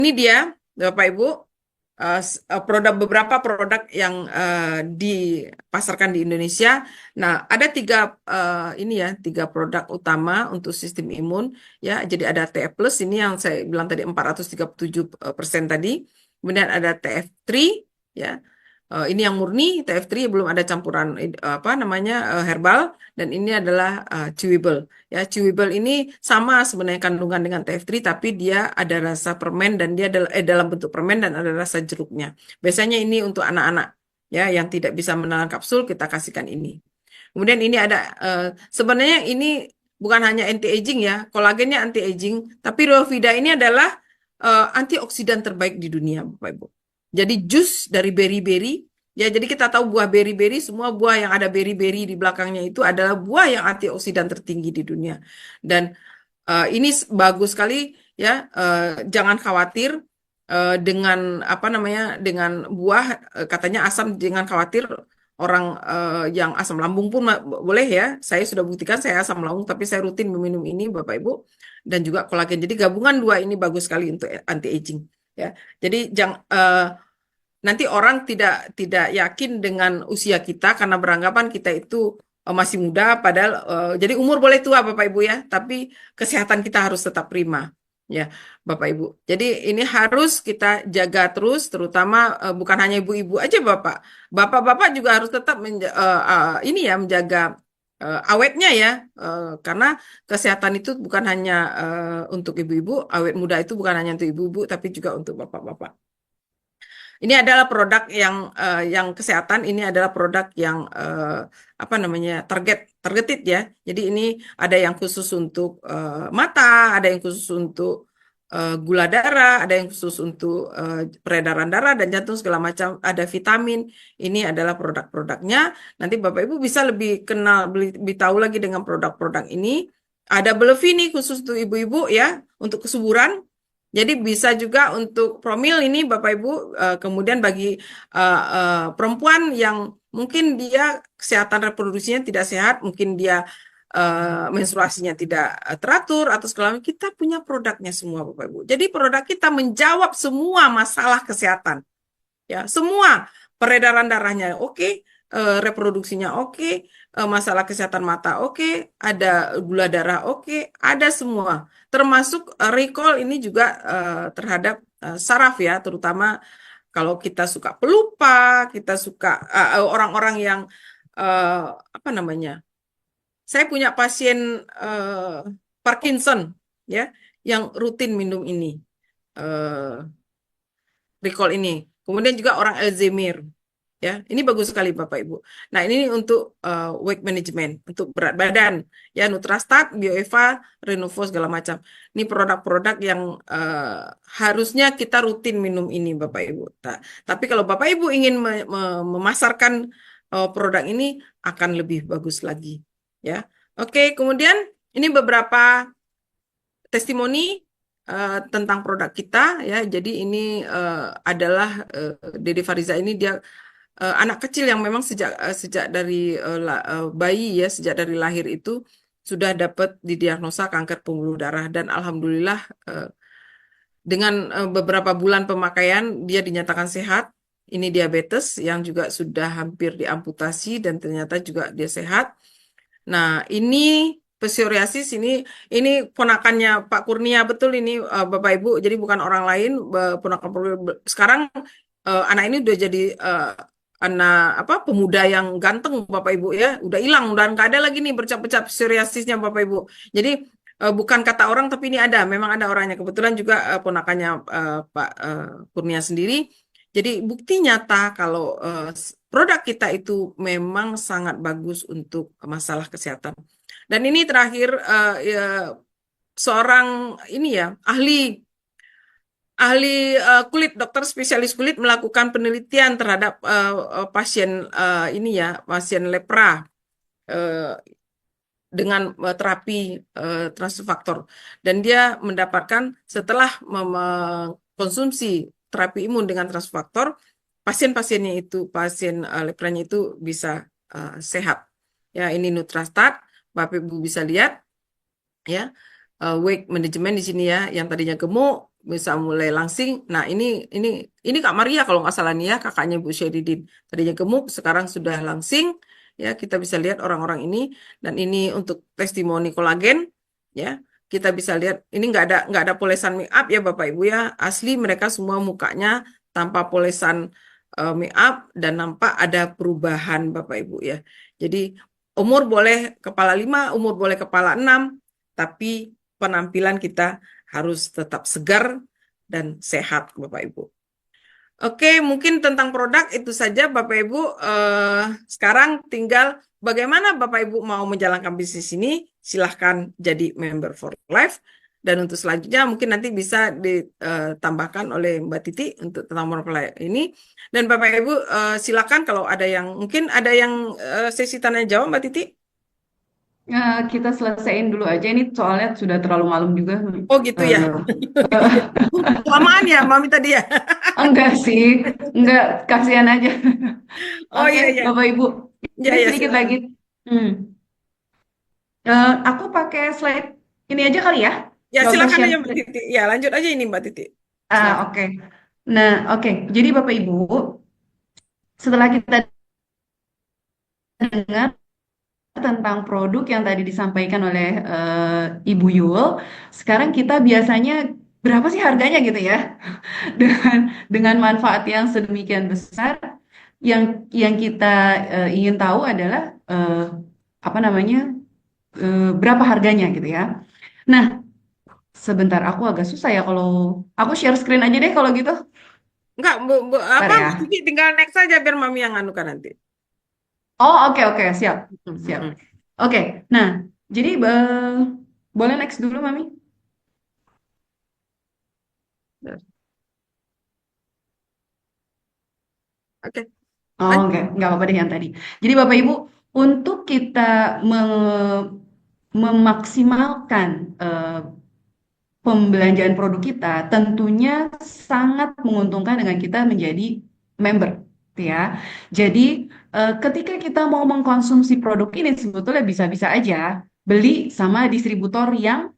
Ini dia, Bapak Ibu, beberapa produk yang dipasarkan di Indonesia. Nah, ada tiga produk utama untuk sistem imun, ya. Jadi ada TF Plus ini yang saya bilang tadi 437% tadi. Kemudian ada TF3, ya. Ini yang murni TF3, belum ada campuran apa namanya herbal, dan ini adalah chewable. Ya, chewable ini sama sebenarnya kandungan dengan TF3, tapi dia ada rasa permen dan dia dalam bentuk permen dan ada rasa jeruknya. Biasanya ini untuk anak-anak, ya, yang tidak bisa menelan kapsul, kita kasihkan ini. Kemudian ini ada sebenarnya ini bukan hanya anti aging, ya, kolagennya anti aging, tapi Rofida ini adalah antioksidan terbaik di dunia, Bapak Ibu. Jadi jus dari berry-berry, ya, jadi kita tahu buah berry-berry, semua buah yang ada berry-berry di belakangnya itu adalah buah yang antioksidan tertinggi di dunia. Dan ini bagus sekali, ya. Jangan khawatir dengan apa namanya, dengan buah, katanya asam, jangan khawatir. Orang yang asam lambung pun boleh, ya. Saya sudah buktikan saya asam lambung, tapi saya rutin meminum ini, Bapak Ibu, dan juga kolagen. Jadi gabungan dua ini bagus sekali untuk anti aging, ya. Jadi nanti orang tidak yakin dengan usia kita karena beranggapan kita itu masih muda, padahal jadi umur boleh tua, Bapak Ibu, ya, tapi kesehatan kita harus tetap prima, ya, Bapak Ibu. Jadi ini harus kita jaga terus, terutama bukan hanya ibu-ibu aja, bapak-bapak juga harus tetap ini, ya, menjaga awetnya, ya. Karena kesehatan itu bukan hanya untuk ibu-ibu, awet muda itu bukan hanya untuk ibu-ibu, tapi juga untuk bapak-bapak. Ini adalah produk yang kesehatan. Ini adalah produk yang apa namanya, targeted, ya. Jadi ini ada yang khusus untuk mata, ada yang khusus untuk gula darah, ada yang khusus untuk peredaran darah dan jantung segala macam. Ada vitamin. Ini adalah produk-produknya. Nanti Bapak Ibu bisa lebih kenal, lebih tahu lagi dengan produk-produk ini. Ada Belevini khusus untuk ibu-ibu, ya, untuk kesuburan. Jadi bisa juga untuk promil ini, Bapak Ibu. Kemudian bagi perempuan yang mungkin dia kesehatan reproduksinya tidak sehat, mungkin dia menstruasinya tidak teratur atau segala macam, kita punya produknya semua, Bapak Ibu. Jadi produk kita menjawab semua masalah kesehatan, ya, semua. Peredaran darahnya oke, reproduksinya oke, masalah kesehatan mata oke, ada gula darah oke, ada semua. Termasuk recall ini juga terhadap saraf, ya, terutama kalau kita suka pelupa, kita suka orang-orang yang apa namanya? Saya punya pasien Parkinson, ya, yang rutin minum ini, recall ini. Kemudian juga orang Alzheimer, ya. Ini bagus sekali, Bapak Ibu. Nah, ini untuk weight management, untuk berat badan, ya, Nutrastat, Bioeva, Renovo segala macam. Ini produk-produk yang harusnya kita rutin minum ini, Bapak Ibu. Tapi kalau Bapak Ibu ingin memasarkan produk ini, akan lebih bagus lagi, ya. Oke, kemudian ini beberapa testimoni tentang produk kita, ya. Jadi ini adalah Dede Fariza ini, dia anak kecil yang memang sejak dari bayi, ya, sejak dari lahir itu sudah dapat didiagnosa kanker pembuluh darah, dan alhamdulillah dengan beberapa bulan pemakaian dia dinyatakan sehat. Ini diabetes yang juga sudah hampir diamputasi dan ternyata juga dia sehat. Nah, ini psoriasis ini ponakannya Pak Kurnia, betul ini, Bapak Ibu. Jadi bukan orang lain, ponakan sekarang anak ini udah jadi anak apa, pemuda yang ganteng, Bapak Ibu, ya. Udah hilang, udah nggak ada lagi nih bercak-bercak psoriasisnya, Bapak Ibu. Jadi bukan kata orang, tapi ini ada, memang ada orangnya. Kebetulan juga ponakannya Pak Kurnia sendiri. Jadi bukti nyata kalau produk kita itu memang sangat bagus untuk masalah kesehatan. Dan ini terakhir, ya, seorang ini, ya, ahli kulit, dokter spesialis kulit melakukan penelitian terhadap pasien ini, ya, pasien lepra dengan terapi transfaktor, dan dia mendapatkan setelah mengkonsumsi terapi imun dengan transfaktor, pasien-pasiennya itu, pasien lepranya itu bisa sehat, ya. Ini Nutrastat, Bapak Ibu bisa lihat, ya. Weight management di sini, ya, yang tadinya gemuk bisa mulai langsing. Nah, ini Kak Maria kalau nggak salah nih ya, kakaknya Bu Syeridin. Tadinya gemuk, sekarang sudah langsing. Ya, kita bisa lihat orang-orang ini, dan ini untuk testimoni kolagen. Ya, kita bisa lihat ini nggak ada polesan make up ya Bapak Ibu ya. Asli mereka semua mukanya tanpa polesan make up, dan nampak ada perubahan Bapak Ibu ya. Jadi umur boleh kepala 5, umur boleh kepala 6, tapi penampilan kita harus tetap segar dan sehat, Bapak Ibu. Oke, mungkin tentang produk itu saja, Bapak Ibu. Sekarang tinggal bagaimana Bapak Ibu mau menjalankan bisnis ini. Silahkan jadi member for life. Dan untuk selanjutnya mungkin nanti bisa ditambahkan oleh Mbak Titi untuk tentang member ini. Dan Bapak Ibu silakan kalau ada yang mungkin ada yang sesi tanya jawab, Mbak Titi. Kita selesaiin dulu aja ini soalnya sudah terlalu malam juga. Oh gitu ya. Eh, Kelamaan ya, Mami tadi ya. enggak sih, enggak kasihan aja. Oh Oke, iya iya. Bapak Ibu, Ya ini ya sedikit lagi. silakan. Hmm. Aku pakai slide ini aja kali ya. Ya Nggak usah silakan share aja Mbak screen. Titi. Ya lanjut aja ini Mbak Titi. Silakan. Oke. Nah, oke. Jadi Bapak Ibu, setelah kita dengar tentang produk yang tadi disampaikan oleh Ibu Yul, sekarang kita biasanya berapa sih harganya gitu ya? dengan dengan manfaat yang sedemikian besar, yang kita ingin tahu adalah apa namanya, berapa harganya gitu ya. Nah, sebentar, aku agak susah ya kalau aku share screen aja deh kalau gitu. Enggak, Bentar apa Mbak ya. Titi tinggal next saja biar Mami yang anukan nanti. Oh, oke, oke, siap, siap. Mm-mm. Oke, nah, jadi boleh next dulu, Mami? Oke, Oh, lanjut. nggak apa-apa deh yang tadi. Jadi Bapak Ibu, untuk kita memaksimalkan pembelanjaan produk kita, tentunya sangat menguntungkan dengan kita menjadi member, gitu ya. Jadi ketika kita mau mengkonsumsi produk ini, sebetulnya bisa-bisa aja beli sama distributor yang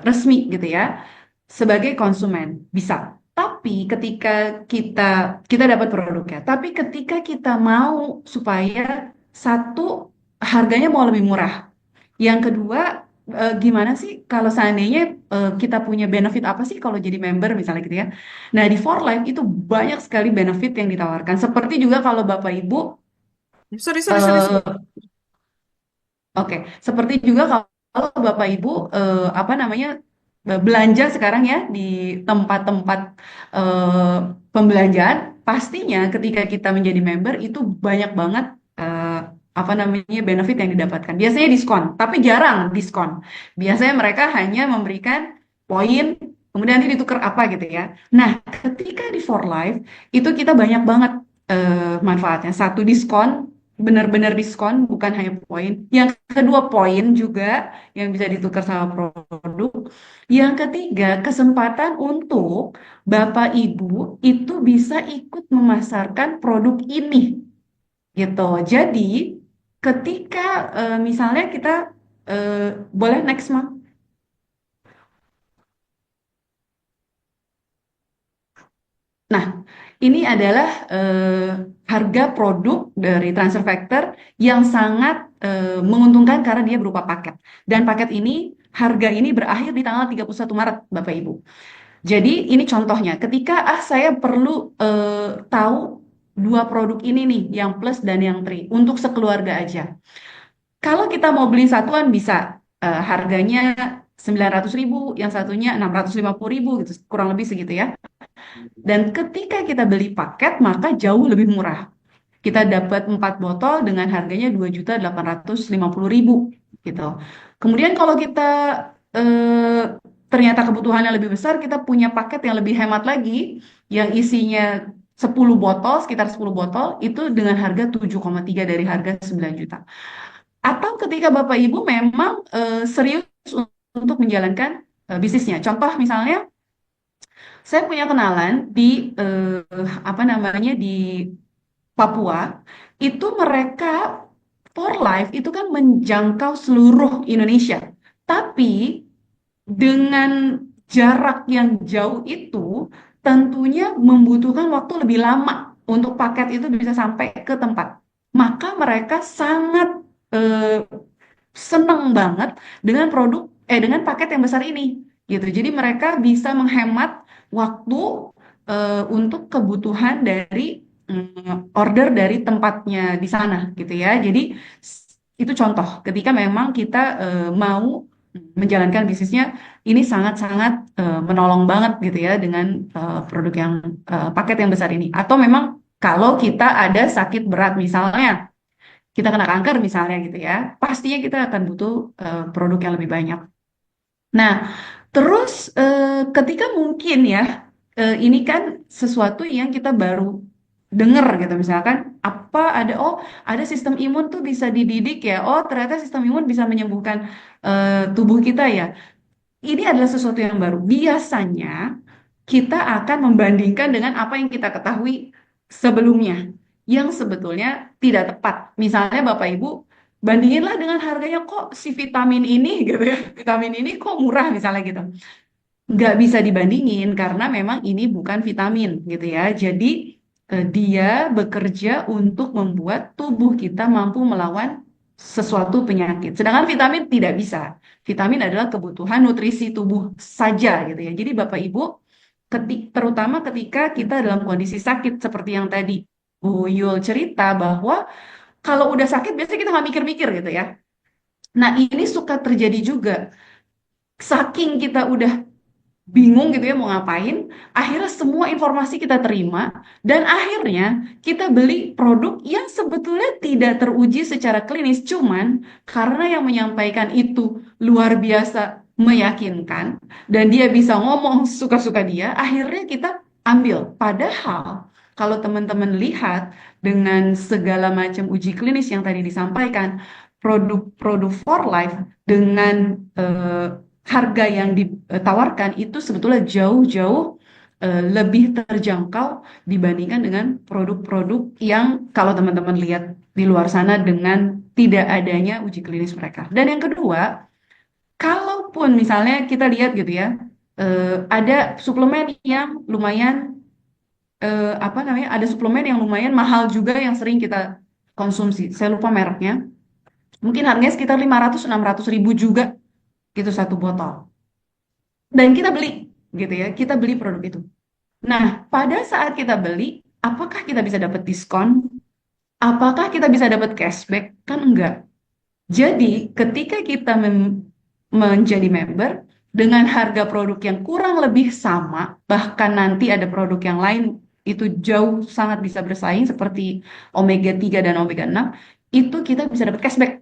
resmi, gitu ya, sebagai konsumen bisa. Tapi ketika kita dapat produknya, tapi ketika kita mau supaya satu harganya mau lebih murah, yang kedua, gimana sih kalau seandainya kita punya benefit apa sih kalau jadi member misalnya gitu ya. Nah, di For Life itu banyak sekali benefit yang ditawarkan. Seperti juga kalau Bapak Ibu, Sorry, sorry, sorry, sorry. eh, oke, seperti juga kalau Bapak Ibu apa namanya, belanja sekarang ya di tempat-tempat eh, pembelanjaan, pastinya ketika kita menjadi member itu banyak banget eh, apa namanya benefit yang didapatkan. Biasanya diskon, tapi jarang diskon. Biasanya mereka hanya memberikan poin, kemudian nanti ditukar apa gitu ya. Nah, ketika di For Life itu kita banyak banget manfaatnya. Satu, diskon, benar-benar diskon, bukan hanya poin. Yang kedua, poin juga yang bisa ditukar sama produk. Yang ketiga, kesempatan untuk Bapak Ibu itu bisa ikut memasarkan produk ini gitu. Jadi, ketika misalnya kita boleh next, Mam. Nah, ini adalah harga produk dari Transfer Factor yang sangat menguntungkan karena dia berupa paket. Dan paket ini, harga ini berakhir di tanggal 31 Maret, Bapak Ibu. Jadi ini contohnya, ketika saya perlu tahu dua produk ini nih, yang plus dan yang tri, untuk sekeluarga aja. Kalau kita mau beli satuan bisa harganya 900.000, yang satunya 650.000 gitu, kurang lebih segitu ya. Dan ketika kita beli paket, maka jauh lebih murah. Kita dapat 4 botol dengan harganya 2.850.000 gitu. Kemudian kalau kita eh, ternyata kebutuhannya lebih besar, kita punya paket yang lebih hemat lagi, yang isinya 10 botol, sekitar 10 botol, itu dengan harga 7,3 dari harga 9 juta. Atau ketika Bapak Ibu memang serius untuk menjalankan bisnisnya. Contoh misalnya, saya punya kenalan di apa namanya, di Papua, itu mereka for life itu kan menjangkau seluruh Indonesia. Tapi dengan jarak yang jauh itu tentunya membutuhkan waktu lebih lama untuk paket itu bisa sampai ke tempat. Maka mereka sangat eh, seneng banget dengan dengan paket yang besar ini gitu. Jadi mereka bisa menghemat waktu untuk kebutuhan dari order dari tempatnya di sana gitu ya. Jadi itu contoh ketika memang kita mau menjalankan bisnisnya ini sangat-sangat menolong banget gitu ya dengan produk yang paket yang besar ini. Atau memang kalau kita ada sakit berat misalnya kita kena kanker misalnya gitu ya, pastinya kita akan butuh produk yang lebih banyak. Nah, terus ketika mungkin ya, ini kan sesuatu yang kita baru dengar gitu, misalkan ada sistem imun tuh bisa dididik ya, oh ternyata sistem imun bisa menyembuhkan tubuh kita ya. Ini adalah sesuatu yang baru. Biasanya kita akan membandingkan dengan apa yang kita ketahui sebelumnya, yang sebetulnya tidak tepat. Misalnya Bapak Ibu, bandinginlah dengan harganya kok si vitamin ini gitu ya, vitamin ini kok murah misalnya gitu. Nggak bisa dibandingin karena memang ini bukan vitamin gitu ya. Jadi dia bekerja untuk membuat tubuh kita mampu melawan sesuatu penyakit. Sedangkan vitamin tidak bisa. Vitamin adalah kebutuhan nutrisi tubuh saja gitu ya. Jadi Bapak Ibu terutama ketika kita dalam kondisi sakit seperti yang tadi Bu Yul cerita bahwa kalau udah sakit biasanya kita nggak mikir-mikir gitu ya. Nah ini suka terjadi juga. Saking kita udah bingung gitu ya mau ngapain, akhirnya semua informasi kita terima dan akhirnya kita beli produk yang sebetulnya tidak teruji secara klinis, cuman karena yang menyampaikan itu luar biasa meyakinkan dan dia bisa ngomong suka-suka dia, akhirnya kita ambil. Padahal kalau teman-teman lihat dengan segala macam uji klinis yang tadi disampaikan, produk-produk for life dengan harga yang ditawarkan itu sebetulnya jauh-jauh lebih terjangkau dibandingkan dengan produk-produk yang kalau teman-teman lihat di luar sana dengan tidak adanya uji klinis mereka. Dan yang kedua, kalaupun misalnya kita lihat gitu ya, ada suplemen yang lumayan apa namanya, ada suplemen yang lumayan mahal juga yang sering kita konsumsi. Saya lupa mereknya. Mungkin harganya sekitar 500-600 ribu juga gitu satu botol. Dan kita beli gitu ya, kita beli produk itu. Nah, pada saat kita beli, apakah kita bisa dapat diskon? Apakah kita bisa dapat cashback? Kan enggak. Jadi, ketika kita menjadi member dengan harga produk yang kurang lebih sama, bahkan nanti ada produk yang lain itu jauh sangat bisa bersaing seperti omega 3 dan omega 6, itu kita bisa dapat cashback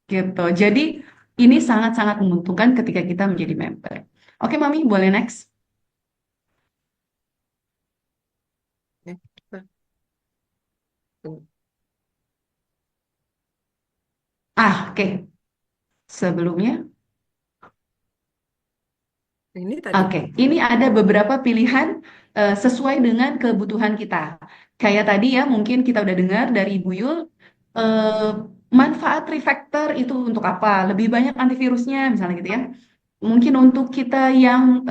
gitu. Jadi, ini sangat-sangat menguntungkan ketika kita menjadi member. Oke, Mami, boleh next? Ya, tunggu. Oke. Sebelumnya, Ini tadi. oke. Ini ada beberapa pilihan sesuai dengan kebutuhan kita. Kayak tadi ya, mungkin kita udah dengar dari Ibu Yul, eh, manfaat refactor itu untuk apa? Lebih banyak antivirusnya, misalnya gitu ya. Mungkin untuk kita yang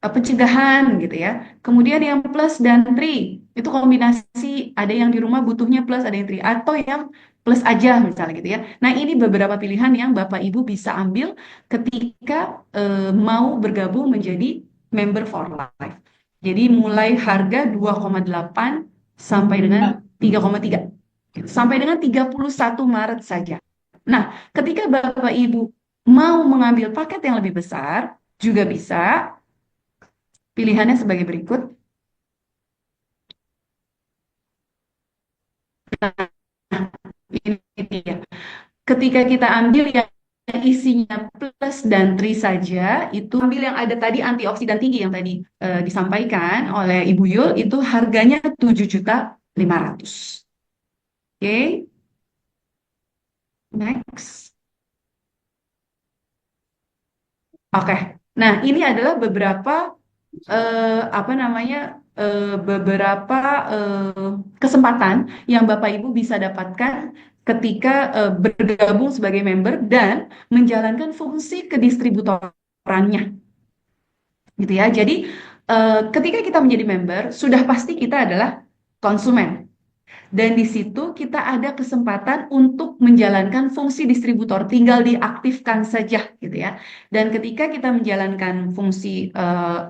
pencegahan gitu ya. Kemudian yang plus dan tri itu kombinasi ada yang di rumah butuhnya plus ada yang tri atau yang plus aja misalnya gitu ya. Nah, ini beberapa pilihan yang Bapak Ibu bisa ambil ketika mau bergabung menjadi member for life. Jadi mulai harga 2,8 sampai dengan 3,3 sampai dengan 31 Maret saja. Nah, ketika Bapak Ibu mau mengambil paket yang lebih besar, juga bisa. Pilihannya sebagai berikut. Ini dia. Ketika kita ambil yang isinya plus dan tri saja, itu ambil yang ada tadi antioksidan tinggi yang tadi disampaikan oleh Ibu Yul, itu harganya 7.500.000. Oke, next. Oke. Nah, ini adalah beberapa apa namanya beberapa kesempatan yang Bapak Ibu bisa dapatkan ketika bergabung sebagai member dan menjalankan fungsi kedistributorannya. gitu ya. Jadi ketika kita menjadi member, sudah pasti kita adalah konsumen. Dan di situ kita ada kesempatan untuk menjalankan fungsi distributor, tinggal diaktifkan saja gitu ya. Dan ketika kita menjalankan fungsi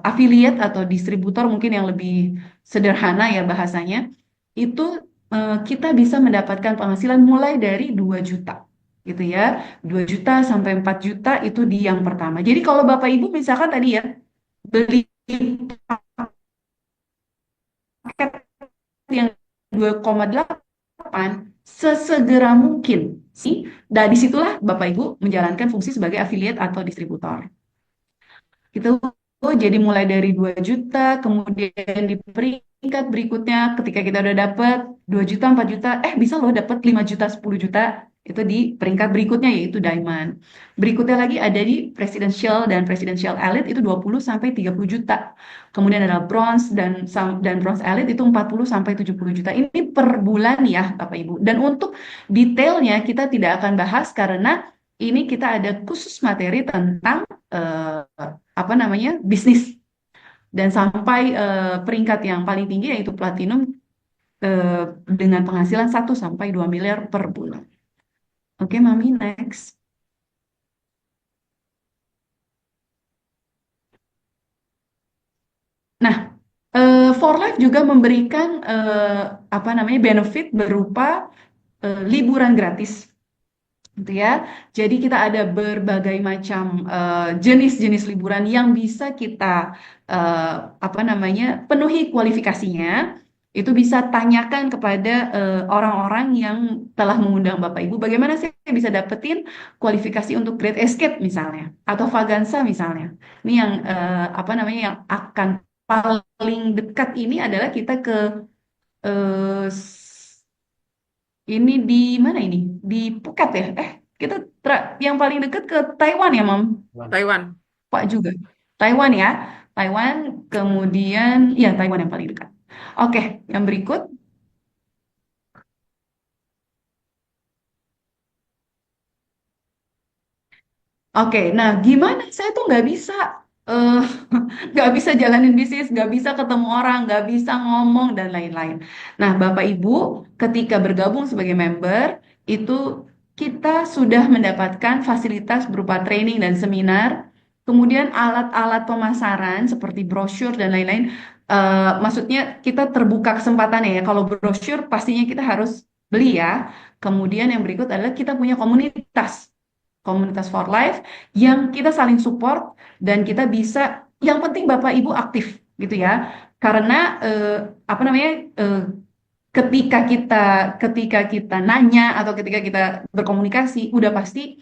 affiliate atau distributor mungkin yang lebih sederhana ya bahasanya, itu kita bisa mendapatkan penghasilan mulai dari 2 juta gitu ya. 2 juta sampai 4 juta itu di yang pertama. Jadi kalau Bapak Ibu misalkan tadi ya beli paket yang 2,8 sesegera mungkin sih. Dan disitulah Bapak Ibu menjalankan fungsi sebagai affiliate atau distributor. Gitu. Jadi mulai dari 2 juta, kemudian di peringkat berikutnya ketika kita udah dapat 2 juta, 4 juta, bisa loh dapat 5 juta, 10 juta. Itu di peringkat berikutnya yaitu diamond. Berikutnya lagi ada di presidential dan presidential elite itu 20 sampai 30 juta. Kemudian ada bronze dan bronze elite itu 40 sampai 70 juta. Ini per bulan ya Bapak Ibu. Dan untuk detailnya kita tidak akan bahas karena ini kita ada khusus materi tentang apa namanya bisnis dan sampai peringkat yang paling tinggi yaitu platinum eh, dengan penghasilan 1 sampai 2 miliar per bulan. Oke, Mami, next. Nah, For Life juga memberikan apa namanya benefit berupa liburan gratis gitu ya. Jadi kita ada berbagai macam jenis-jenis liburan yang bisa kita eh, apa namanya penuhi kualifikasinya. Itu bisa tanyakan kepada orang-orang yang telah mengundang Bapak Ibu, bagaimana saya bisa dapetin kualifikasi untuk Great Escape misalnya, atau Vagansa misalnya. Ini yang apa namanya yang akan paling dekat ini adalah kita ke eh, ini di mana ini? Di Phuket ya? Kita yang paling dekat ke Taiwan ya, Mam? Taiwan. Pak juga. Taiwan ya. Taiwan, kemudian ya Taiwan yang paling dekat. Oke, yang berikut. Oke, nah gimana? Saya tuh nggak bisa eh nggak bisa jalanin bisnis, nggak bisa ketemu orang, nggak bisa ngomong dan lain-lain. Nah, Bapak Ibu, ketika bergabung sebagai member, itu kita sudah mendapatkan fasilitas berupa training dan seminar, kemudian alat-alat pemasaran seperti brosur dan lain-lain. Maksudnya kita terbuka kesempatan ya. Kalau brosur pastinya kita harus beli ya. Kemudian yang berikut adalah kita punya komunitas for life yang kita saling support dan kita bisa yang penting Bapak Ibu aktif gitu ya karena apa namanya eh, ketika kita ketika kita nanya atau ketika kita berkomunikasi udah pasti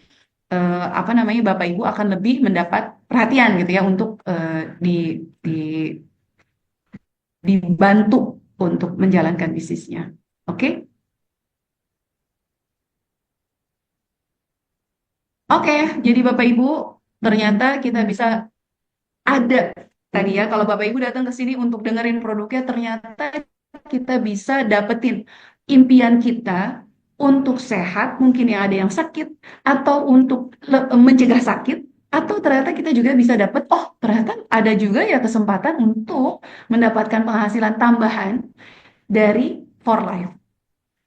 apa namanya Bapak Ibu akan lebih mendapat perhatian gitu ya untuk di dibantu untuk menjalankan bisnisnya. Oke? Oke, jadi Bapak Ibu ternyata kita bisa ada tadi ya, kalau Bapak Ibu datang ke sini untuk dengerin produknya, ternyata kita bisa dapetin impian kita untuk sehat, mungkin yang ada yang sakit, atau untuk mencegah sakit, atau ternyata kita juga bisa dapet, oh ternyata ada juga ya kesempatan untuk mendapatkan penghasilan tambahan dari For Life.